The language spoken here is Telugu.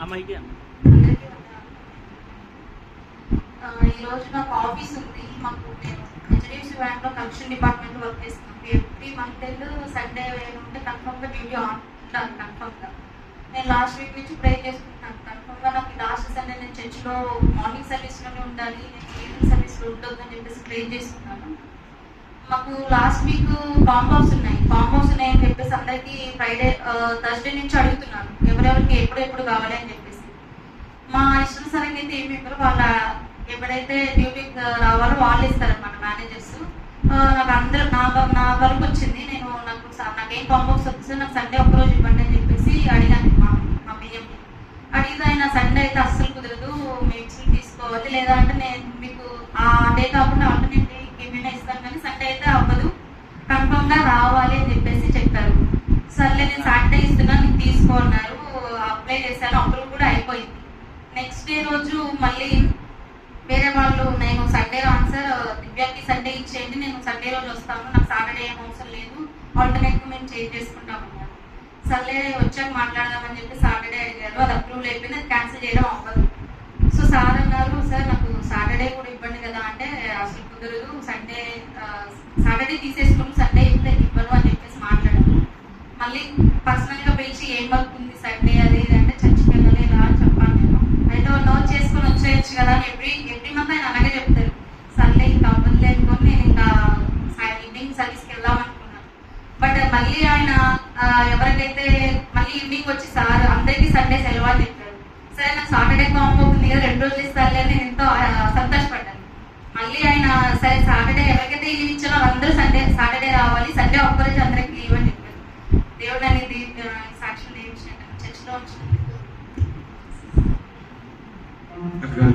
అమ్మాయికి ఈరోజు నాకు ఆఫీస్ ఉంది. మాకు నేను హెచ్డిఎఫ్సి బ్యాంక్లో కలెక్షన్ డిపార్ట్మెంట్ వర్క్ చేస్తున్నాను. ఎవ్రీ మంత్ ఎండ్ సండే ఉంటే కన్ఫర్మ్గా డ్యూటీ ఆన్ ఉంటాను. కన్ఫర్మ్గా నేను లాస్ట్ వీక్ నుంచి ప్రే చేసుకుంటున్నాను. కన్ఫర్మ్గా నాకు లాస్ట్ సండే నేను చర్చిలో మార్నింగ్ సర్వీస్లోనే ఉండాలి, నేను ఈవినింగ్ సర్వీస్లో ఉండొద్దు అని చెప్పేసి ప్రే చేస్తున్నాను. మాకు లాస్ట్ వీక్ కాంబోస్ ఉన్నాయని చెప్పేసి అందరికీ థర్స్డే నుంచి అడుగుతున్నాను ఎవరెవరికి ఎప్పుడు కావాలి అని చెప్పేసి. మా ఇష్టానుసారంగా అయితే ఏమి ఇవ్వరు. వాళ్ళ ఎప్పుడైతే డ్యూటీకి రావాలో వాళ్ళు ఇస్తారన్నమాట మేనేజర్స్. నాకు అందరూ నా వరకు వచ్చింది. నాకేం కాంబోస్ వస్తే నాకు సండే ఒక్కరోజు ఇవ్వండి అని చెప్పేసి అడిగాను మా బియ్యంకి. అడిగితే ఆయన సండే అయితే అస్సలు కుదరదు, మేము తీసుకోవాలి, లేదా అంటే నేను మీకు ఆ డే కాకుండా ఆల్టర్నేట్ డే ఏమైనా ఇస్తాను, కానీ సండే అయితే అవ్వదు, కన్ఫర్మ్గా రావాలి అని చెప్పేసి చెప్పారు. సర్లే నేను సాటర్డే ఇస్తున్నాను, నీకు తీసుకో అన్నారు. అప్లై చేశాను, అప్రూవ్ కూడా అయిపోయింది. నెక్స్ట్ డే రోజు మళ్ళీ వేరే వాళ్ళు నేను సండే రాను సార్, దివ్యాకి సండే ఇచ్చేయండి, నేను సండే రోజు వస్తాను, నాకు సాటర్డే ఏం అవసరం లేదు, ఆల్టర్నేట్గా మేము చేంజ్ చేసుకుంటామన్నారు. సర్లే వచ్చాక మాట్లాడదామని చెప్పి సాటర్డే అడిగారు. అది అప్రూవల్ అయిపోయింది, అది క్యాన్సిల్ చేయడం అవ్వదు. సో సార్ అన్నారు, సార్ నాకు సాటర్డే కూడా ఇవ్వండి కదా అంటే అసలు కుదరదు, సాటర్డే తీసేసుకుని సండే ఇవ్వను అని చెప్పేసి మాట్లాడాను. మళ్ళీ పర్సనల్గా పిలిచి ఏం వర్క్ ఉంది సండే అది అంటే చర్చికి వెళ్ళాలి రా అని చెప్పాను. నేను అయితే నోట్ చేసుకొని వచ్చేయచ్చు కదా అని ఎవ్రీ మంత్ ఆయన అలాగే చెప్తారు. సర్లే ఇంకా అవ్వదులే అనుకొని నేను ఇంకా ఈవినింగ్ సర్వీస్కి వెళ్దామనుకున్నాను. బట్ మళ్ళీ ఆయన ఎవరికైతే మళ్ళీ ఈవినింగ్ వచ్చి సార్ అందరికీ సండే సెలవు అని చెప్పారు. సరే నాకు సాటర్డే కాంబో ఉంది కదా 2 రోజులు ఇస్తారులే అని నేను ఎంతో సంతోషపడ్డాను. మళ్ళీ ఆయన సరే సాటర్డే ఎవరికైతే లీవ్ ఇచ్చారో అందరూ సాటర్డే రావాలి, సండే ఒక్కరోజు అందరికి లీవ్ అని చెప్పారు. దేవుడు అనేది సాక్షులు నేర్పించినట్టు చర్చిలో ఉంచినట్టు